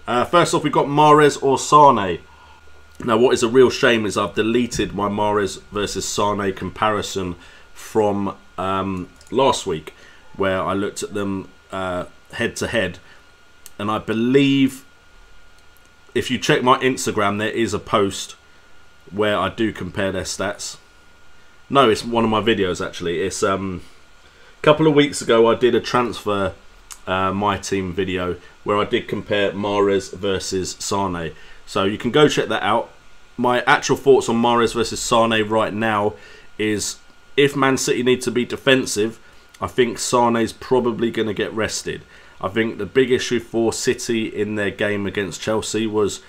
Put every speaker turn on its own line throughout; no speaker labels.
First off, we've got Mahrez or Sane. Now, what is a real shame is I've deleted my Mahrez versus Sane comparison from last week, where I looked at them head to head, and I believe if you check my Instagram, there is a post where I do compare their stats. No, it's one of my videos actually. It's a couple of weeks ago I did a transfer my team video where I did compare Mahrez versus Sane. So you can go check that out. My actual thoughts on Mahrez versus Sane right now is, if Man City need to be defensive, I think Sane's probably going to get rested. I think the big issue for City in their game against Chelsea was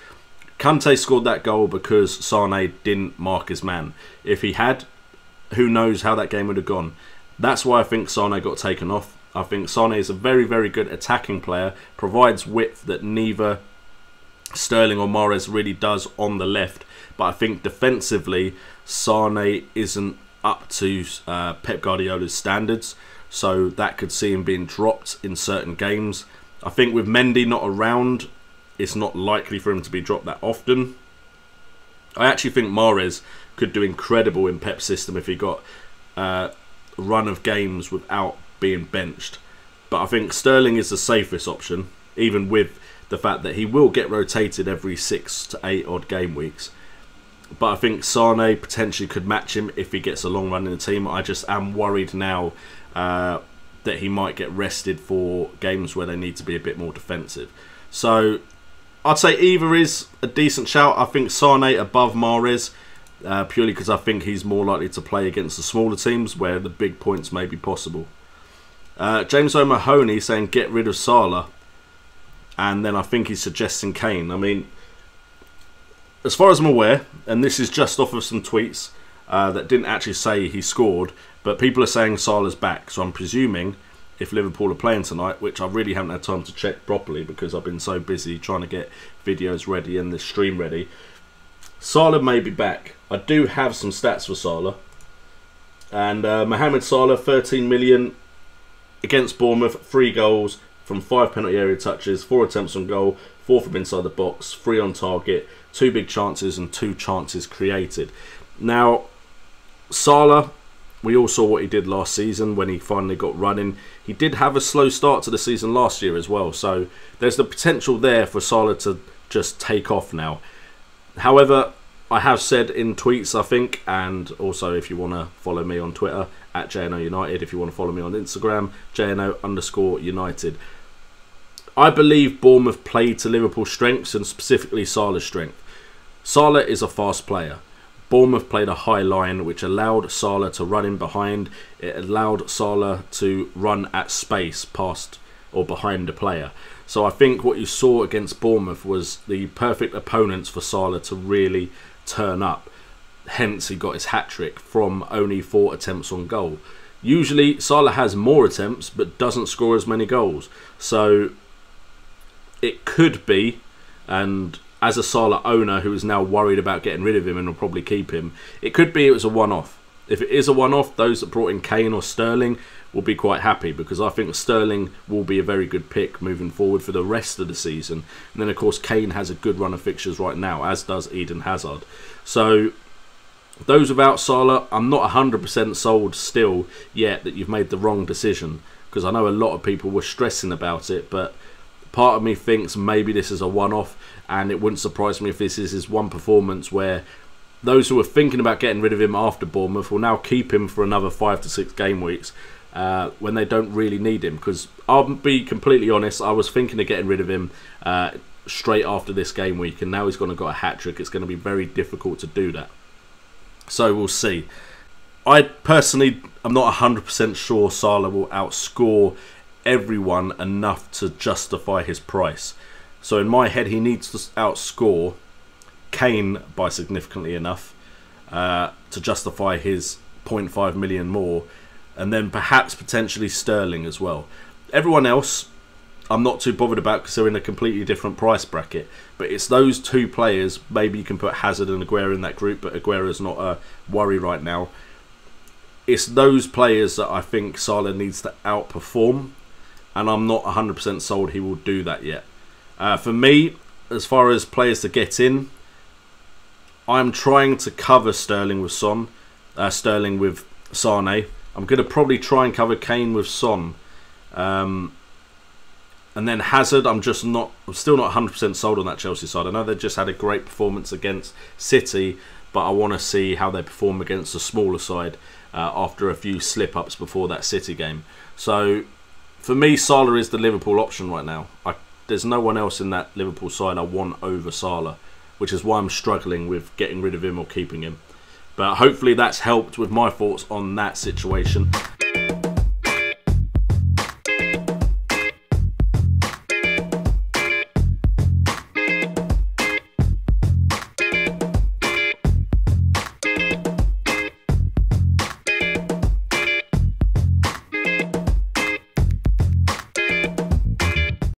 Kante scored that goal because Sane didn't mark his man. If he had, who knows how that game would have gone. That's why I think Sane got taken off. I think Sane is a very, very good attacking player, provides width that neither Sterling or Mahrez really does on the left. But I think defensively, Sane isn't up to Pep Guardiola's standards. So that could see him being dropped in certain games. I think with Mendy not around, it's not likely for him to be dropped that often. I actually think Mahrez could do incredible in Pep's system if he got a run of games without being benched. But I think Sterling is the safest option, even with the fact that he will get rotated every 6 to 8 odd game weeks. But I think Sane potentially could match him if he gets a long run in the team. I just am worried now that he might get rested for games where they need to be a bit more defensive. So I'd say either is a decent shout. I think Sane above Mahrez, purely because I think he's more likely to play against the smaller teams where the big points may be possible. James O'Mahony saying get rid of Salah, and then I think he's suggesting Kane. I mean, as far as I'm aware, and this is just off of some tweets that didn't actually say he scored, but people are saying Salah's back. So I'm presuming if Liverpool are playing tonight, which I really haven't had time to check properly because I've been so busy trying to get videos ready and this stream ready, Salah may be back. I do have some stats for Salah. And Mohamed Salah, 13 million against Bournemouth, 3 goals from 5 penalty area touches, 4 attempts on goal, 4 from inside the box, 3 on target, 2 big chances and 2 chances created. Now, Salah, we all saw what he did last season when he finally got running. He did have a slow start to the season last year as well, so there's the potential there for Salah to just take off now. However, I have said in tweets, I think, and also if you want to follow me on Twitter, at JNOUnited, if you want to follow me on Instagram, JNO_United. I believe Bournemouth played to Liverpool's strengths and specifically Salah's strength. Salah is a fast player. Bournemouth played a high line which allowed Salah to run in behind. It allowed Salah to run at space past or behind the player. So I think what you saw against Bournemouth was the perfect opponents for Salah to really turn up. Hence he got his hat-trick from only 4 attempts on goal. Usually Salah has more attempts but doesn't score as many goals. So it could be, and as a Salah owner who is now worried about getting rid of him and will probably keep him, it could be it was a one-off. If it is a one-off, those that brought in Kane or Sterling will be quite happy, because I think Sterling will be a very good pick moving forward for the rest of the season. And then of course Kane has a good run of fixtures right now, as does Eden Hazard. So those without Salah, I'm not 100% sold still yet that you've made the wrong decision, because I know a lot of people were stressing about it, but part of me thinks maybe this is a one-off, and it wouldn't surprise me if this is his one performance where those who are thinking about getting rid of him after Bournemouth will now keep him for another 5 to 6 game weeks when they don't really need him. Because I'll be completely honest, I was thinking of getting rid of him straight after this game week, and now he's going to got a hat-trick. It's going to be very difficult to do that. So we'll see. I personally am not 100% sure Salah will outscore everyone enough to justify his price. So in my head, he needs to outscore Kane by significantly enough to justify his 0.5 million more, and then perhaps potentially Sterling as well. Everyone else I'm not too bothered about because they're in a completely different price bracket, but it's those 2 players. Maybe you can put Hazard and Aguero in that group, but Aguero's not a worry right now. It's those players that I think Salah needs to outperform, and I'm not 100% sold he will do that yet. For me, as far as players to get in, I'm trying to cover Sterling with Sane. I'm going to probably try and cover Kane with Son. And then Hazard, I'm still not 100% sold on that Chelsea side. I know they just had a great performance against City, but I want to see how they perform against a smaller side after a few slip-ups before that City game. So, for me, Salah is the Liverpool option right now. There's no one else in that Liverpool side I want over Salah, which is why I'm struggling with getting rid of him or keeping him. But hopefully that's helped with my thoughts on that situation.